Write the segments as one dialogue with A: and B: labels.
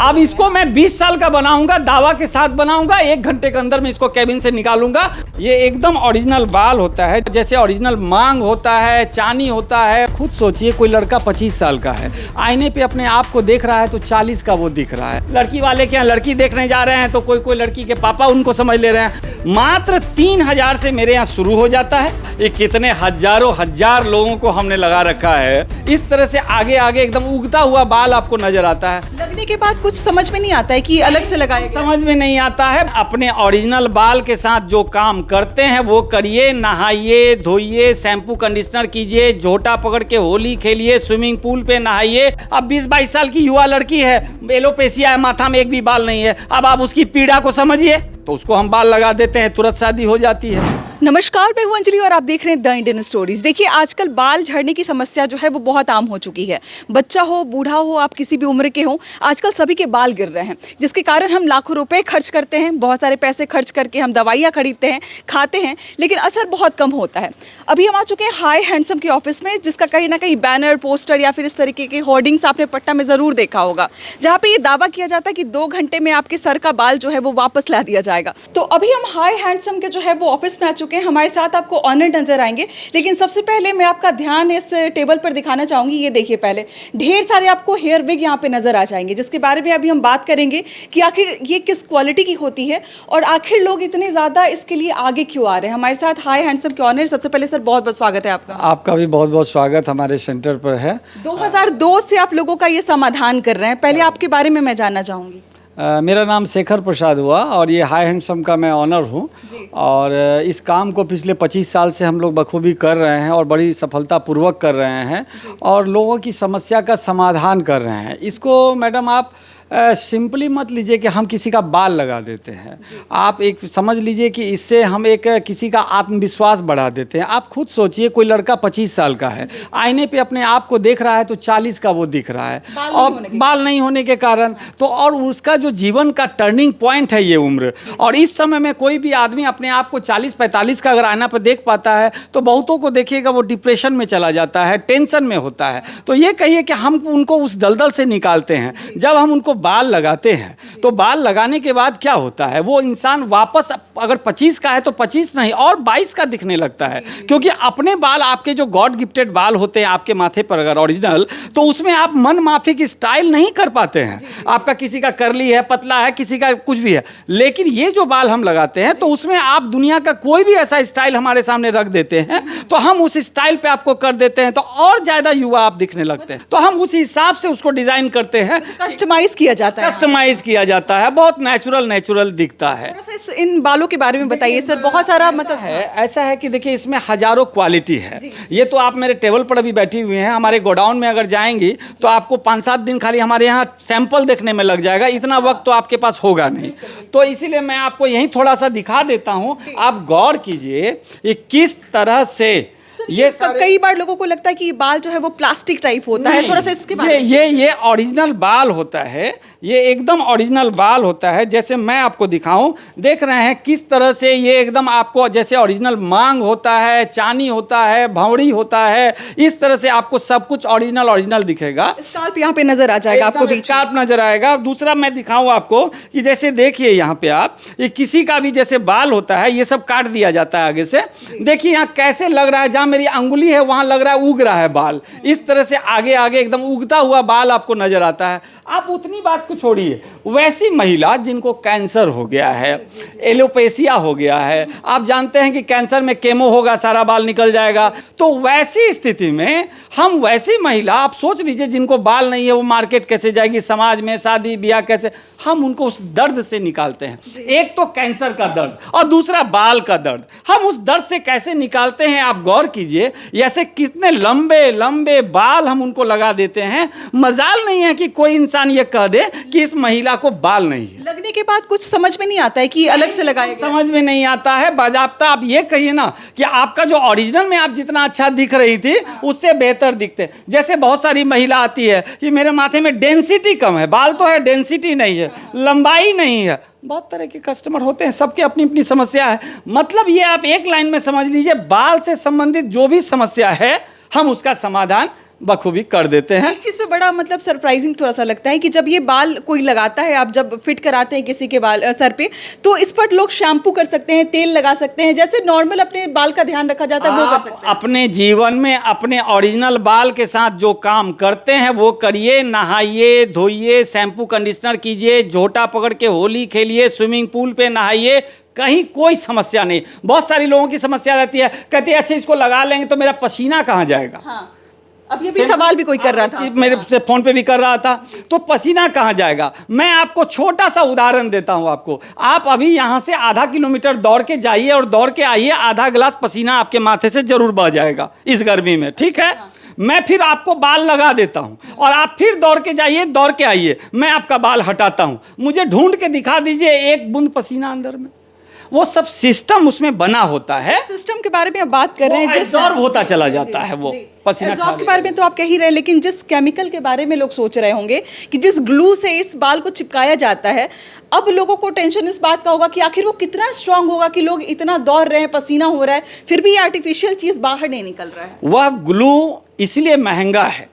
A: अब इसको मैं 20 साल का बनाऊंगा, दावा के साथ बनाऊंगा, 1 घंटे के अंदर मैं इसको कैबिन से निकालूंगा। ये एकदम ओरिजिनल बाल होता है, जैसे ओरिजिनल मांग होता है, चानी होता है। खुद सोचिए कोई लड़का 25 साल का है, आईने पे अपने आप को देख रहा है तो 40 का वो दिख रहा है। लड़की वाले क्या लड़की देखने जा रहे हैं तो कोई लड़की के पापा उनको समझ ले रहे हैं। मात्र 3000 से मेरे यहाँ शुरू हो जाता है। ये कितने हजारों हजार लोगों को हमने लगा रखा है। इस तरह से आगे आगे एकदम उगता हुआ बाल आपको नजर आता है।
B: लगने के बाद कुछ समझ में नहीं आता है कि अलग से लगाया गया।
A: समझ में नहीं आता है। अपने ओरिजिनल बाल के साथ जो काम करते हैं वो करिए, नहाइए धोइए, शैम्पू कंडीशनर कीजिए, झोटा पकड़ के होली खेलिए, स्विमिंग पूल पे नहाइए। अब 20-22 साल की युवा लड़की है, एलोपेशिया है, माथा में एक भी बाल नहीं है, अब आप उसकी पीड़ा को समझिए, तो उसको हम बाल लगा देते हैं, तुरंत शादी हो जाती है।
B: नमस्कार, मैं हूं अंजलि और आप देख रहे हैं द इंडियन स्टोरीज। देखिए, आजकल बाल झड़ने की समस्या जो है वो बहुत आम हो चुकी है। बच्चा हो, बूढ़ा हो, आप किसी भी उम्र के हो, आजकल सभी के बाल गिर रहे हैं, जिसके कारण हम लाखों रुपए खर्च करते हैं, बहुत सारे पैसे खर्च करके हम दवाइयाँ खरीदते हैं, खाते हैं, लेकिन असर बहुत कम होता है। अभी हम आ चुके हैं हाई हैंडसम के ऑफिस में, जिसका कहीं ना कहीं बैनर, पोस्टर या फिर इस तरीके के होर्डिंग्स आपने पट्टा में ज़रूर देखा होगा, जहाँ पे ये दावा किया जाता है कि 2 घंटे में आपके सर का बाल जो है वो वापस ला दिया जाएगा। तो अभी हम हाई हैंडसम के जो है वो ऑफिस में आ चुके हैं। हमारे साथ आपको ऑनर नजर आएंगे, लेकिन सबसे पहले मैं आपका ध्यान इस टेबल पर दिखाना चाहूंगी। ये देखिए, पहले ढेर सारे आपको हेयर विग यहाँ पे नजर आ जाएंगे, जिसके बारे में अभी हम बात करेंगे कि आखिर ये किस क्वालिटी की होती है और आखिर लोग इतने ज्यादा इसके लिए आगे क्यों आ रहे हैं। हमारे साथ हाई हैंडसम के ऑनर, सबसे पहले सर बहुत बहुत स्वागत है आपका।
A: आपका भी बहुत बहुत स्वागत हमारे सेंटर पर है।
B: 2002 से आप लोगों का ये समाधान कर रहे हैं, पहले आपके बारे में मैं जानना चाहूंगी।
A: मेरा नाम शेखर प्रसाद हुआ और ये हाई हैंडसम का मैं ऑनर हूँ। और इस काम को पिछले 25 साल से हम लोग बखूबी कर रहे हैं और बड़ी सफलतापूर्वक कर रहे हैं और लोगों की समस्या का समाधान कर रहे हैं। इसको मैडम आप सिंपली मत लीजिए कि हम किसी का बाल लगा देते हैं। आप एक समझ लीजिए कि इससे हम एक किसी का आत्मविश्वास बढ़ा देते हैं। आप खुद सोचिए कोई लड़का 25 साल का है, आईने पे अपने आप को देख रहा है तो 40 का वो दिख रहा है, और बाल नहीं होने के कारण तो, और उसका जो जीवन का टर्निंग पॉइंट है ये उम्र। और इस समय में कोई भी आदमी अपने आप को 40-45 का अगर आईना पर देख पाता है तो बहुतों को देखिएगा वो डिप्रेशन में चला जाता है, टेंशन में होता है। तो ये कहिए कि हम उनको उस दलदल से निकालते हैं। जब हम उनको बाल लगाते हैं तो बाल लगाने के बाद क्या होता है, वो इंसान वापस अगर 25 का है तो 25 नहीं और 22 का दिखने लगता है, क्योंकि अपने बाल, आपके जो गॉड गिफ्टेड बाल होते हैं आपके माथे पर अगर ओरिजिनल, तो उसमें आप मन माफिक स्टाइल नहीं कर पाते हैं। आपका किसी का करली है, पतला है, किसी का कुछ भी है, लेकिन ये जो बाल हम लगाते हैं तो उसमें आप दुनिया का कोई भी ऐसा स्टाइल हमारे सामने रख देते हैं तो हम उस स्टाइल पे आपको कर देते हैं, तो और ज्यादा युवा आप दिखने लगते हैं। तो हम उस हिसाब से उसको डिजाइन करते हैं,
B: कस्टमाइज किया जाता है,
A: कस्टमाइज किया जाता है, बहुत नेचुरल दिखता है।
B: इन बालों के बारे में बताइए सर। बहुत सारा मतलब
A: है, ऐसा है कि देखिए इसमें हजारों क्वालिटी है। ये तो आप मेरे टेबल पर अभी बैठी हुई हैं, हमारे गोडाउन में अगर जाएंगी तो आपको 5-7 दिन खाली हमारे यहाँ सैंपल देखने में लग जाएगा, इतना वक्त तो आपके पास होगा नहीं। तो इसीलिए मैं आपको यहीं थोड़ा सा दिखा देता हूँ, आप गौर कीजिए ये किस तरह से। ये
B: कई बार लोगों को लगता है कि ये बाल जो है वो प्लास्टिक टाइप होता है, थोड़ा सा इसके बारे में।
A: ये ओरिजिनल बाल होता है, ये एकदम ओरिजिनल बाल होता है। जैसे मैं आपको दिखाऊं, देख रहे हैं किस तरह से ये एकदम आपको जैसे ओरिजिनल मांग होता है, चानी होता है, भंवड़ी होता है, इस तरह से आपको सब कुछ ओरिजिनल दिखेगा।
B: स्काल्प यहाँ पे नजर आ जाएगा, आपको बीच
A: स्काल्प नजर आएगा। दूसरा मैं दिखाऊं आपको कि जैसे देखिए यहाँ पे आप, ये किसी का भी जैसे बाल होता है ये सब काट दिया जाता है आगे से। देखिए यहाँ कैसे लग रहा है, जहाँ मेरी अंगुली है वहां लग रहा है उग रहा है बाल। इस तरह से आगे आगे एकदम उगता हुआ बाल आपको नजर आता है। आप उतनी बात को छोड़िए, वैसी महिला जिनको कैंसर हो गया है, एलोपेशिया हो गया है, आप जानते हैं कि कैंसर में केमो होगा, सारा बाल निकल जाएगा, तो वैसी स्थिति में हम वैसी महिला, आप सोच लीजिए जिनको बाल नहीं है वो मार्केट कैसे जाएगी, समाज में शादी ब्याह कैसे, हम उनको उस दर्द से निकालते हैं। एक तो कैंसर का दर्द और दूसरा बाल का दर्द, हम उस दर्द से कैसे निकालते हैं आप गौर कीजिए। ऐसे कितने लंबे लंबे बाल हम उनको लगा देते हैं। मजाल नहीं है कि कोई इंसान ये कह दे कि इस महिला को बाल नहीं है।
B: लगने के बाद कुछ समझ में नहीं आता है कि अलग से लगाया गया।
A: समझ में नहीं आता है। बाजाप्ता आप ये कहिए ना कि आपका जो ओरिजिनल में आप जितना अच्छा दिख रही थी उससे बेहतर दिखते। जैसे बहुत सारी महिला आती है कि मेरे माथे में डेंसिटी कम है, बाल तो है डेंसिटी नहीं है, लंबाई नहीं है। बहुत तरह के कस्टमर होते हैं, सबकी अपनी अपनी समस्या है। मतलब ये आप एक लाइन में समझ लीजिए, बाल से संबंधित जो भी समस्या है हम उसका समाधान बखूबी कर देते हैं।
B: एक चीज़ पे बड़ा मतलब सरप्राइजिंग थोड़ा सा लगता है कि जब ये बाल कोई लगाता है, आप जब फिट कराते हैं किसी के बाल सर पे, तो इस पर लोग शैम्पू कर सकते हैं, तेल लगा सकते हैं, जैसे नॉर्मल अपने बाल का ध्यान रखा जाता है वो कर सकते हैं।
A: अपने जीवन में अपने ओरिजिनल बाल के साथ जो काम करते हैं वो करिए, नहाइए, धोइए, शैम्पू कंडीशनर कीजिए, झोटा पकड़ के होली खेलिए, स्विमिंग पूल पे नहाइए, कहीं कोई समस्या नहीं। बहुत सारी लोगों की समस्या रहती है, कहते हैं अच्छा इसको लगा लेंगे तो मेरा पसीना कहाँ जाएगा।
B: हाँ, अब ये भी सवाल भी कोई कर रहा था,
A: मेरे से फोन पे भी कर रहा था, तो पसीना कहाँ जाएगा। मैं आपको छोटा सा उदाहरण देता हूँ आपको। आप अभी यहाँ से आधा किलोमीटर दौड़ के जाइए और दौड़ के आइए, आधा गिलास पसीना आपके माथे से जरूर बह जाएगा इस गर्मी में, ठीक है। मैं फिर आपको बाल लगा देता हूँ और आप फिर दौड़ के जाइए, दौड़ के आइए, मैं आपका बाल हटाता हूँ, मुझे ढूंढ के दिखा दीजिए एक बूंद पसीना अंदर में। वो सब सिस्टम उसमें बना होता है।
B: सिस्टम के बारे में आप बात कर रहे हैं, जिस
A: एब्जॉर्ब होता चला जाता है वो पसीना।
B: एब्जॉर्ब के बारे में तो आप कह ही रहे हैं, लेकिन जिस केमिकल के बारे में लोग सोच रहे होंगे कि जिस ग्लू से इस बाल को चिपकाया जाता है, अब लोगों को टेंशन इस बात का होगा कि आखिर वो कितना स्ट्रांग होगा कि लोग इतना दौड़ रहे हैं, पसीना हो रहा है, फिर भी ये आर्टिफिशियल चीज बाहर नहीं निकल रहा है।
A: वह ग्लू इसलिए महंगा है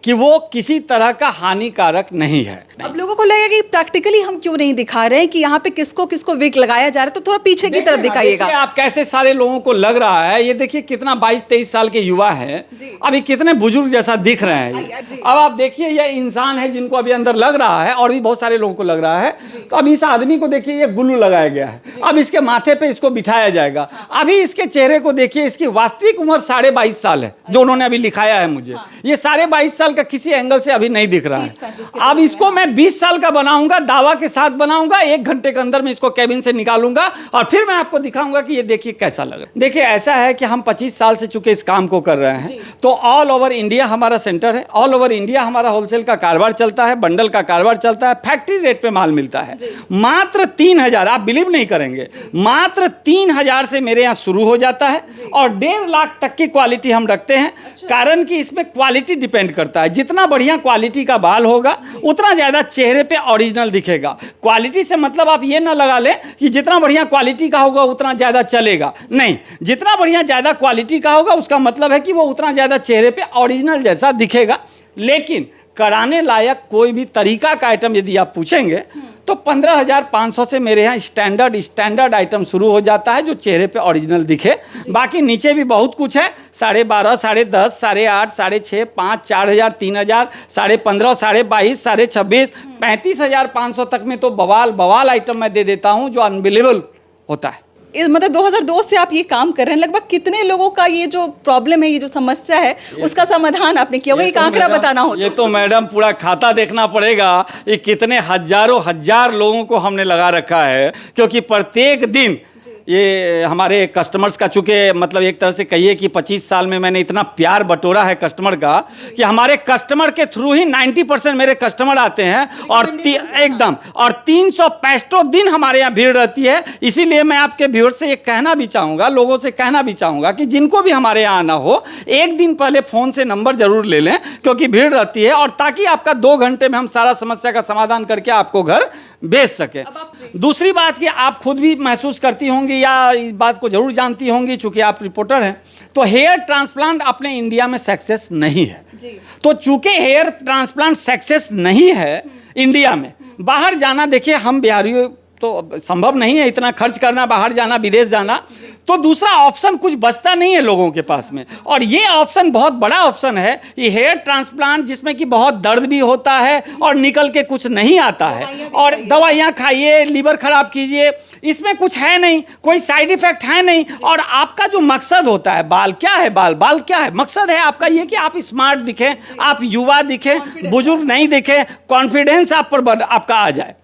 A: कि वो किसी तरह का हानिकारक नहीं है।
B: अब लोगों को लगेगा कि प्रैक्टिकली हम क्यों नहीं दिखा रहे हैं कि यहाँ पे किसको किसको विग लगाया जा रहा है, तो थोड़ा पीछे की तरफ दिखाइएगा।
A: आप कैसे सारे लोगों को लग रहा है, ये देखिए कितना 22-23 साल के युवा है, अभी कितने बुजुर्ग जैसा दिख रहे हैं। अब आप देखिए ये इंसान है जिनको अभी अंदर लग रहा है, और भी बहुत सारे लोगों को लग रहा है। तो अब इस आदमी को देखिए ये ग्लू लगाया गया है, अब इसके माथे पे इसको बिठाया जाएगा। अभी इसके चेहरे को देखिए, इसकी वास्तविक उम्र 22.5 साल है जो उन्होंने अभी लिखाया है मुझे। ये 22.5 साल का किसी एंगल से अभी नहीं दिख रहा है। अब इसको मैं 20 साल का बनाऊंगा, दावा के साथ बनाऊंगा, 1 घंटे के अंदर मैं इसको कैबिन से निकालूंगा और फिर मैं आपको दिखाऊंगा कि ये देखिए कैसा लग रहा है। देखिए ऐसा है कि हम 25 साल से चुके इस काम को कर रहे हैं, तो ऑल ओवर इंडिया हमारा सेंटर है, ऑल ओवर इंडिया हमारा होलसेल का कारोबार चलता है, बंडल का कारोबार चलता है, फैक्ट्री रेट पे माल मिलता है। मात्र 3000, आप बिलीव नहीं करेंगे, मात्र 3000 से मेरे यहाँ शुरू हो जाता है और 1.5 लाख तक की क्वालिटी हम रखते हैं। कारण कि इसमें क्वालिटी डिपेंड करता है, जितना बढ़िया क्वालिटी का बाल होगा उतना ज्यादा चेहरे पे ओरिजिनल दिखेगा। क्वालिटी से मतलब आप ये ना लगा लें कि जितना बढ़िया क्वालिटी का होगा उतना ज्यादा चलेगा, नहीं, जितना बढ़िया ज्यादा क्वालिटी का होगा उसका मतलब है कि वो उतना ज्यादा चेहरे पे ओरिजिनल जैसा दिखेगा। लेकिन कराने लायक कोई भी तरीका का आइटम यदि आप पूछेंगे तो 15,500 से मेरे यहाँ स्टैंडर्ड आइटम शुरू हो जाता है जो चेहरे पे ओरिजिनल दिखे। बाकी नीचे भी बहुत कुछ है, 12.5, 10.5, 8.5, 6.5, 5, 4,000, 3,000, 15.5, 22.5, 26.5, 35,500 तक में तो बवाल आइटम मैं दे देता हूँ जो अनबिलीवेबल होता है।
B: मतलब 2002 से आप ये काम कर रहे हैं, लगभग कितने लोगों का ये जो प्रॉब्लम है, ये जो समस्या है, उसका समाधान आपने किया होगा? एक आंकड़ा बताना हो
A: ये तो मैडम पूरा खाता देखना पड़ेगा, ये कितने हजार लोगों को हमने लगा रखा है, क्योंकि प्रत्येक दिन ये हमारे कस्टमर्स का, चूंकि मतलब एक तरह से कहिए कि 25 साल में मैंने इतना प्यार बटोरा है कस्टमर का कि हमारे कस्टमर के थ्रू ही 90% मेरे कस्टमर आते हैं और एकदम, और 365 दिन हमारे यहाँ भीड़ रहती है। इसीलिए मैं आपके व्यूअर्स से ये कहना भी चाहूँगा, लोगों से कहना भी चाहूँगा कि जिनको भी हमारे यहाँ आना हो, एक दिन पहले फ़ोन से नंबर जरूर ले लें, क्योंकि भीड़ रहती है, और ताकि आपका 2 घंटे में हम सारा समस्या का समाधान करके आपको घर भेज सके। दूसरी बात कि आप खुद भी महसूस करती होंगी या इस बात को जरूर जानती होंगी, चूंकि आप रिपोर्टर हैं, तो हेयर ट्रांसप्लांट अपने इंडिया में सक्सेस नहीं है। तो चूंकि हेयर ट्रांसप्लांट सक्सेस नहीं है इंडिया में, बाहर जाना, देखिए हम बिहारियों तो संभव नहीं है इतना खर्च करना, बाहर जाना, विदेश जाना, तो दूसरा ऑप्शन कुछ बचता नहीं है लोगों के पास में। और ये ऑप्शन बहुत बड़ा ऑप्शन है, ये हेयर ट्रांसप्लांट, जिसमें कि बहुत दर्द भी होता है और निकल के कुछ नहीं आता है, और दवाइयाँ खाइए, लीवर खराब कीजिए, इसमें कुछ है नहीं, कोई साइड इफेक्ट है नहीं। और आपका जो मकसद होता है, बाल क्या है, बाल क्या है, मकसद है आपका ये कि आप स्मार्ट दिखें, आप युवा दिखें, बुजुर्ग नहीं दिखें, कॉन्फिडेंस आप पर आपका आ जाए।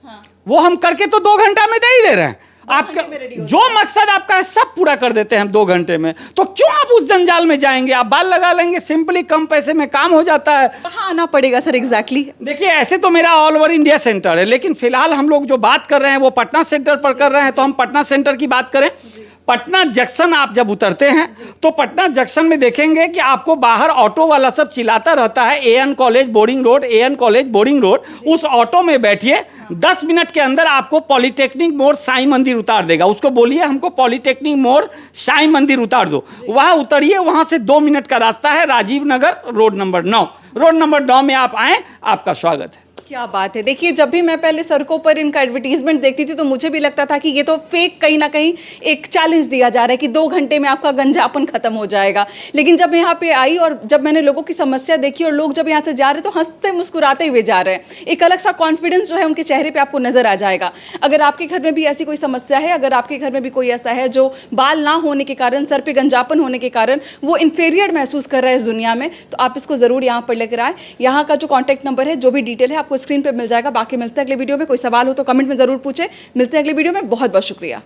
A: वो हम करके तो 2 घंटा में दे ही दे रहे हैं। आपका जो मकसद आपका है सब पूरा कर देते हैं हम 2 घंटे में। तो क्यों आप उस जंजाल में जाएंगे? आप बाल लगा लेंगे, सिंपली कम पैसे में काम हो जाता है।
B: कहाँ आना पड़ेगा सर एग्जैक्टली?
A: देखिए ऐसे तो मेरा ऑल ओवर इंडिया सेंटर है, लेकिन फिलहाल हम लोग जो बात कर रहे हैं वो पटना सेंटर पर कर रहे हैं। तो हम पटना सेंटर की बात करें, पटना जंक्शन आप जब उतरते हैं तो पटना जंक्शन में देखेंगे कि आपको बाहर ऑटो वाला सब चिल्लाता रहता है, AN college boarding road, AN college boarding road. उस ऑटो में बैठिए, 10 मिनट के अंदर आपको पॉलिटेक्निक मोड़ साईं मंदिर उतार देगा। उसको बोलिए हमको पॉलिटेक्निक मोड़ साईं मंदिर उतार दो, वहां उतरिए, वहां से 2 मिनट का रास्ता है, Rajiv Nagar road number 9। Road number 9 में आप आए, आपका स्वागत है।
B: क्या बात है। देखिए, जब भी मैं पहले सड़कों पर इनका एडवर्टीजमेंट देखती थी तो मुझे भी लगता था कि ये तो फेक, कहीं ना कहीं एक चैलेंज दिया जा रहा है कि 2 घंटे में आपका गंजापन खत्म हो जाएगा। लेकिन जब यहाँ पे आई और जब मैंने लोगों की समस्या देखी और लोग जब यहाँ से जा रहे तो हंसते मुस्कुराते हुए जा रहे हैं, एक अलग सा कॉन्फिडेंस जो है उनके चेहरे पर आपको नजर आ जाएगा। अगर आपके घर में भी ऐसी कोई समस्या है, अगर आपके घर में भी कोई ऐसा है जो बाल ना होने के कारण, सर पे गंजापन होने के कारण वो इन्फीरियर महसूस कर रहा है इस दुनिया में, तो आप इसको जरूर यहाँ पर लेकर आए। यहाँ का जो कॉन्टैक्ट नंबर है, जो भी डिटेल है, आपको स्क्रीन पर मिल जाएगा। बाकी मिलते हैं अगले वीडियो में। कोई सवाल हो तो कमेंट में जरूर पूछे। मिलते हैं अगले वीडियो में। बहुत बहुत शुक्रिया।